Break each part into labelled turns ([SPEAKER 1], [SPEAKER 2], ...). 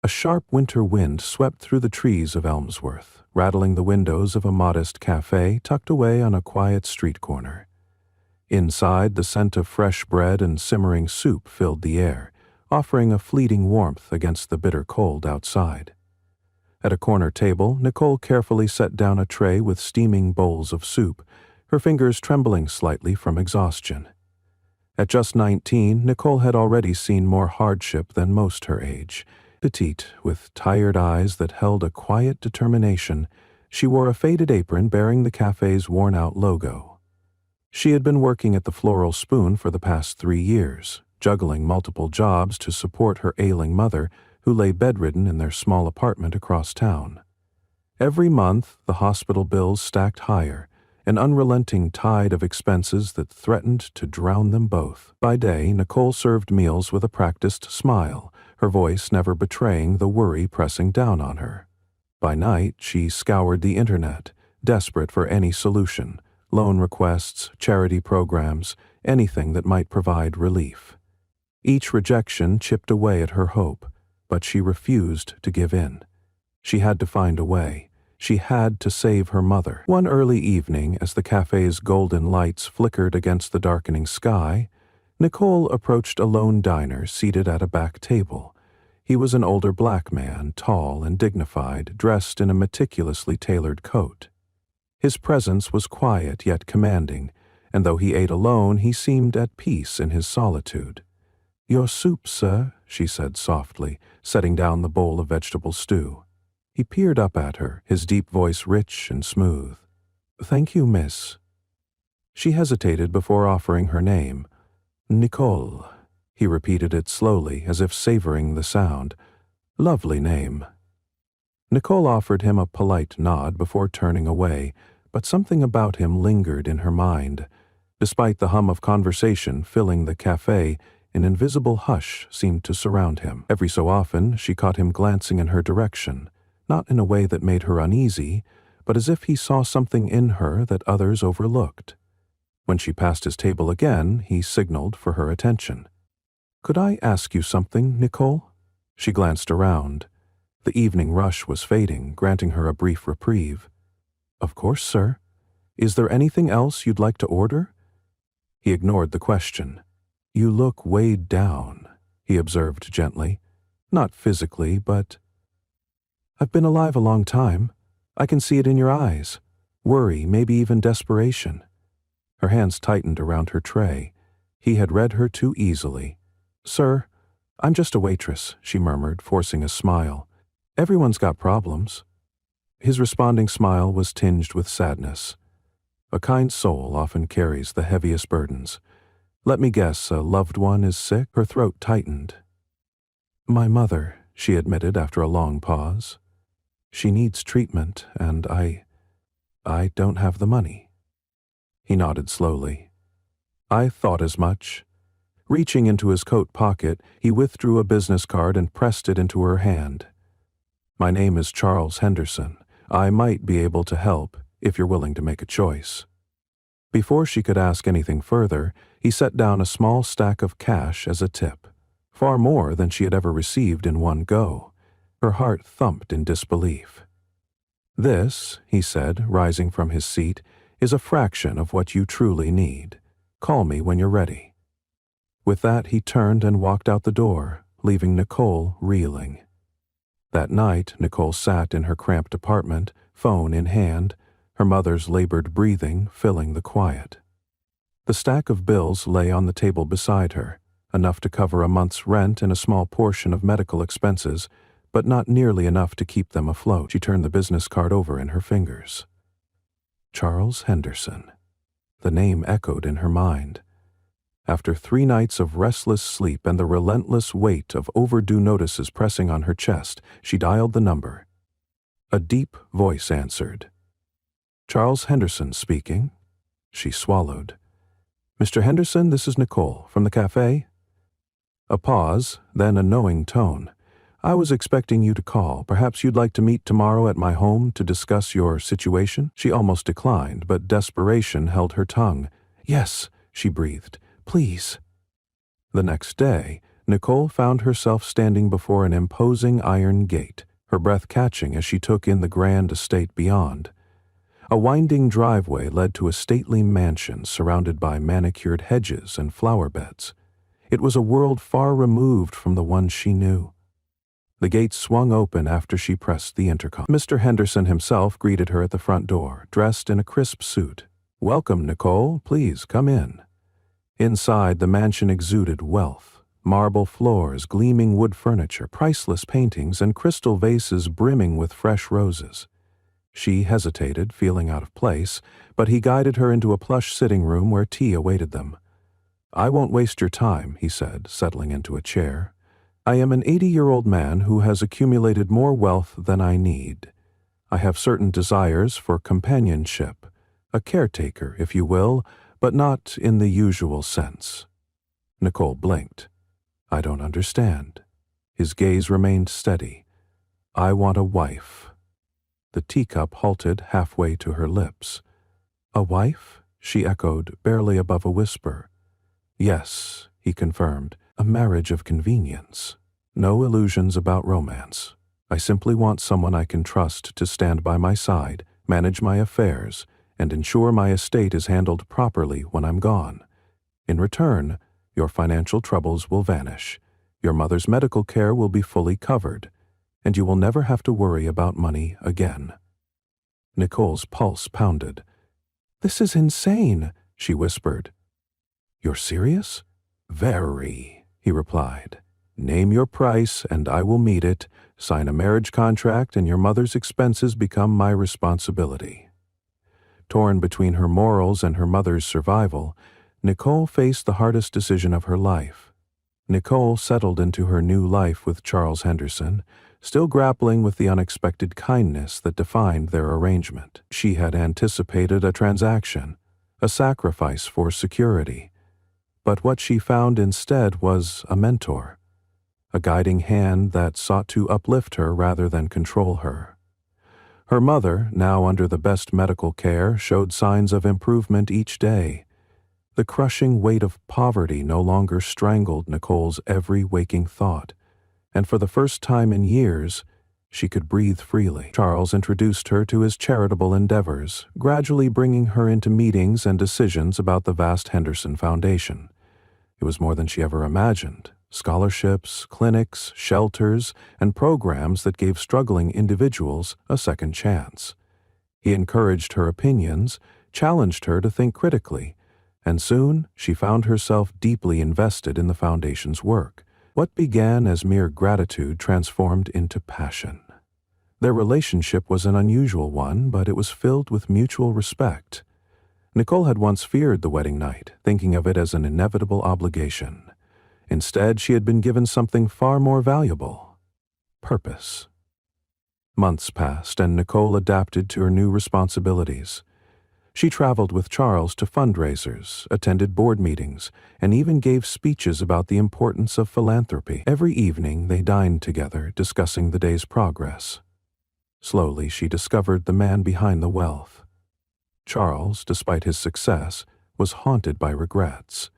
[SPEAKER 1] A sharp winter wind swept through the trees of Elmsworth, rattling the windows of a modest cafe tucked away on a quiet street corner. Inside, the scent of fresh bread and simmering soup filled the air, offering a fleeting warmth against the bitter cold outside. At a corner table, Nicole carefully set down a tray with steaming bowls of soup, her fingers trembling slightly from exhaustion. At just 19, Nicole had already seen more hardship than most her age. Petite, with tired eyes that held a quiet determination, she wore a faded apron bearing the cafe's worn-out logo. She had been working at the Floral Spoon for the past 3 years, juggling multiple jobs to support her ailing mother, who lay bedridden in their small apartment across town. Every month, the hospital bills stacked higher, an unrelenting tide of expenses that threatened to drown them both. By day, Nicole served meals with a practiced smile, her voice never betraying the worry pressing down on her. By night, she scoured the internet, desperate for any solution, loan requests, charity programs, anything that might provide relief. Each rejection chipped away at her hope, but she refused to give in. She had to find a way. She had to save her mother. One early evening, as the cafe's golden lights flickered against the darkening sky, Nicole approached a lone diner seated at a back table. He was an older black man, tall and dignified, dressed in a meticulously tailored coat. His presence was quiet yet commanding, and though he ate alone, he seemed at peace in his solitude. "Your soup, sir," she said softly, setting down the bowl of vegetable stew. He peered up at her, his deep voice rich and smooth. "Thank you, miss." She hesitated before offering her name. "Nicole." He repeated it slowly, as if savoring the sound. "Lovely name." Nicole offered him a polite nod before turning away, but something about him lingered in her mind. Despite the hum of conversation filling the cafe, an invisible hush seemed to surround him. Every so often, she caught him glancing in her direction, not in a way that made her uneasy, but as if he saw something in her that others overlooked. When she passed his table again, he signaled for her attention. "Could I ask you something, Nicole?" She glanced around. The evening rush was fading, granting her a brief reprieve. "Of course, sir. Is there anything else you'd like to order?" He ignored the question. "You look weighed down," he observed gently. "Not physically, but—" "I've been alive a long time. I can see it in your eyes. Worry, maybe even desperation." Her hands tightened around her tray. He had read her too easily. "Sir, I'm just a waitress," she murmured, forcing a smile. "Everyone's got problems." His responding smile was tinged with sadness. A kind soul often carries the heaviest burdens. "Let me guess, a loved one is sick?" Her throat tightened. "My mother," she admitted after a long pause. "She needs treatment, and I don't have the money." He nodded slowly. "I thought as much." Reaching into his coat pocket, he withdrew a business card and pressed it into her hand. "My name is Charles Henderson. I might be able to help if you're willing to make a choice." Before she could ask anything further, he set down a small stack of cash as a tip, far more than she had ever received in one go. Her heart thumped in disbelief. "This," he said, rising from his seat, "is a fraction of what you truly need. Call me when you're ready." With that, he turned and walked out the door, leaving Nicole reeling. That night, Nicole sat in her cramped apartment, phone in hand, her mother's labored breathing filling the quiet. The stack of bills lay on the table beside her, enough to cover a month's rent and a small portion of medical expenses, but not nearly enough to keep them afloat. She turned the business card over in her fingers. Charles Henderson. The name echoed in her mind. After 3 nights of restless sleep and the relentless weight of overdue notices pressing on her chest, she dialed the number. A deep voice answered. "Charles Henderson speaking." She swallowed. "Mr. Henderson, this is Nicole, from the cafe." A pause, then a knowing tone. "I was expecting you to call. Perhaps you'd like to meet tomorrow at my home to discuss your situation?" She almost declined, but desperation held her tongue. "Yes," she breathed. "Please." The next day, Nicole found herself standing before an imposing iron gate, her breath catching as she took in the grand estate beyond. A winding driveway led to a stately mansion surrounded by manicured hedges and flower beds. It was a world far removed from the one she knew. The gate swung open after she pressed the intercom. Mr. Henderson himself greeted her at the front door, dressed in a crisp suit. "Welcome, Nicole. Please, come in." Inside, the mansion exuded wealth. Marble floors, gleaming wood furniture, priceless paintings, and crystal vases brimming with fresh roses. She hesitated, feeling out of place, but he guided her into a plush sitting room where tea awaited them. "I won't waste your time," he said, settling into a chair. "I am an 80-year-old man who has accumulated more wealth than I need. I have certain desires for companionship, a caretaker, if you will, but not in the usual sense." Nicole blinked. "I don't understand." His gaze remained steady. "I want a wife." The teacup halted halfway to her lips. "A wife?" she echoed, barely above a whisper. "Yes," he confirmed, "a marriage of convenience. No illusions about romance. I simply want someone I can trust to stand by my side, manage my affairs, and ensure my estate is handled properly when I'm gone. In return, your financial troubles will vanish, your mother's medical care will be fully covered, and you will never have to worry about money again." Nicole's pulse pounded. "This is insane," she whispered. "You're serious?" "Very," he replied. "Name your price and I will meet it, sign a marriage contract, and your mother's expenses become my responsibility." Torn between her morals and her mother's survival, Nicole faced the hardest decision of her life. Nicole settled into her new life with Charles Henderson, still grappling with the unexpected kindness that defined their arrangement. She had anticipated a transaction, a sacrifice for security. But what she found instead was a mentor, a guiding hand that sought to uplift her rather than control her. Her mother, now under the best medical care, showed signs of improvement each day. The crushing weight of poverty no longer strangled Nicole's every waking thought, and for the first time in years, she could breathe freely. Charles introduced her to his charitable endeavors, gradually bringing her into meetings and decisions about the vast Henderson Foundation. It was more than she ever imagined. Scholarships, clinics, shelters, and programs that gave struggling individuals a second chance. He encouraged her opinions, challenged her to think critically, and soon she found herself deeply invested in the Foundation's work. What began as mere gratitude transformed into passion. Their relationship was an unusual one, but it was filled with mutual respect. Nicole had once feared the wedding night, thinking of it as an inevitable obligation. Instead, she had been given something far more valuable: purpose. Months passed, and Nicole adapted to her new responsibilities. She traveled with Charles to fundraisers, attended board meetings, and even gave speeches about the importance of philanthropy. Every evening they dined together, discussing the day's progress. Slowly she discovered the man behind the wealth. Charles, despite his success, was haunted by regrets.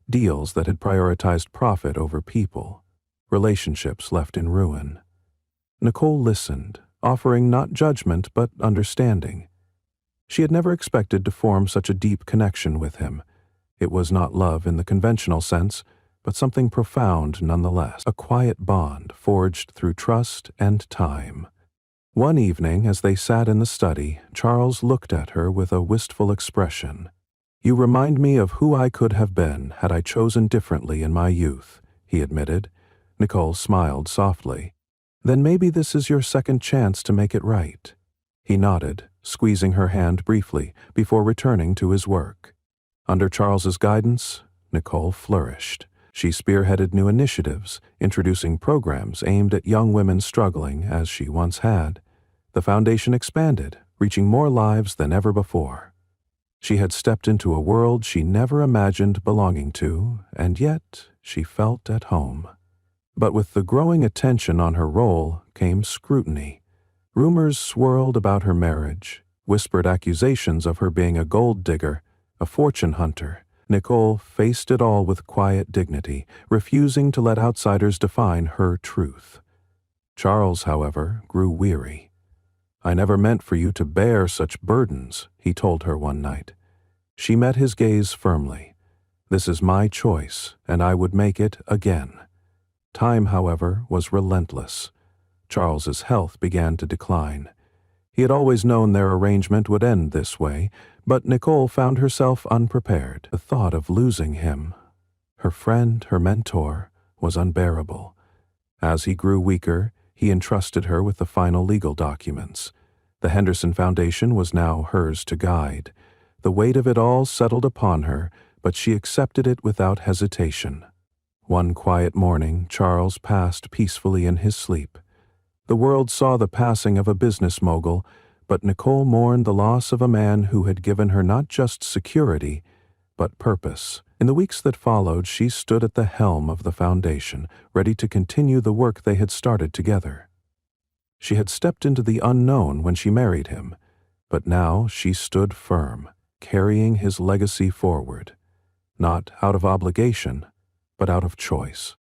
[SPEAKER 1] Deals that had prioritized profit over people, relationships left in ruin. Nicole listened, offering not judgment but understanding. She had never expected to form such a deep connection with him. It was not love in the conventional sense, but something profound nonetheless, a quiet bond forged through trust and time. One evening, as they sat in the study, Charles looked at her with a wistful expression. "You remind me of who I could have been had I chosen differently in my youth," he admitted. Nicole smiled softly. "Then maybe this is your second chance to make it right." He nodded, squeezing her hand briefly before returning to his work. Under Charles's guidance, Nicole flourished. She spearheaded new initiatives, introducing programs aimed at young women struggling, as she once had. The foundation expanded, reaching more lives than ever before. She had stepped into a world she never imagined belonging to, and yet she felt at home. But with the growing attention on her role came scrutiny. Rumors swirled about her marriage, whispered accusations of her being a gold digger, a fortune hunter, Nicole faced it all with quiet dignity, refusing to let outsiders define her truth. Charles, however, grew weary. "I never meant for you to bear such burdens," he told her one night. She met his gaze firmly. "This is my choice, and I would make it again." Time, however, was relentless. Charles's health began to decline. He had always known their arrangement would end this way, but Nicole found herself unprepared. The thought of losing him, her friend, her mentor, was unbearable. As he grew weaker, he entrusted her with the final legal documents. The Henderson Foundation was now hers to guide. The weight of it all settled upon her, but she accepted it without hesitation. One quiet morning, Charles passed peacefully in his sleep. The world saw the passing of a business mogul, but Nicole mourned the loss of a man who had given her not just security, but purpose. In the weeks that followed, she stood at the helm of the foundation, ready to continue the work they had started together. She had stepped into the unknown when she married him, but now she stood firm, carrying his legacy forward, not out of obligation, but out of choice.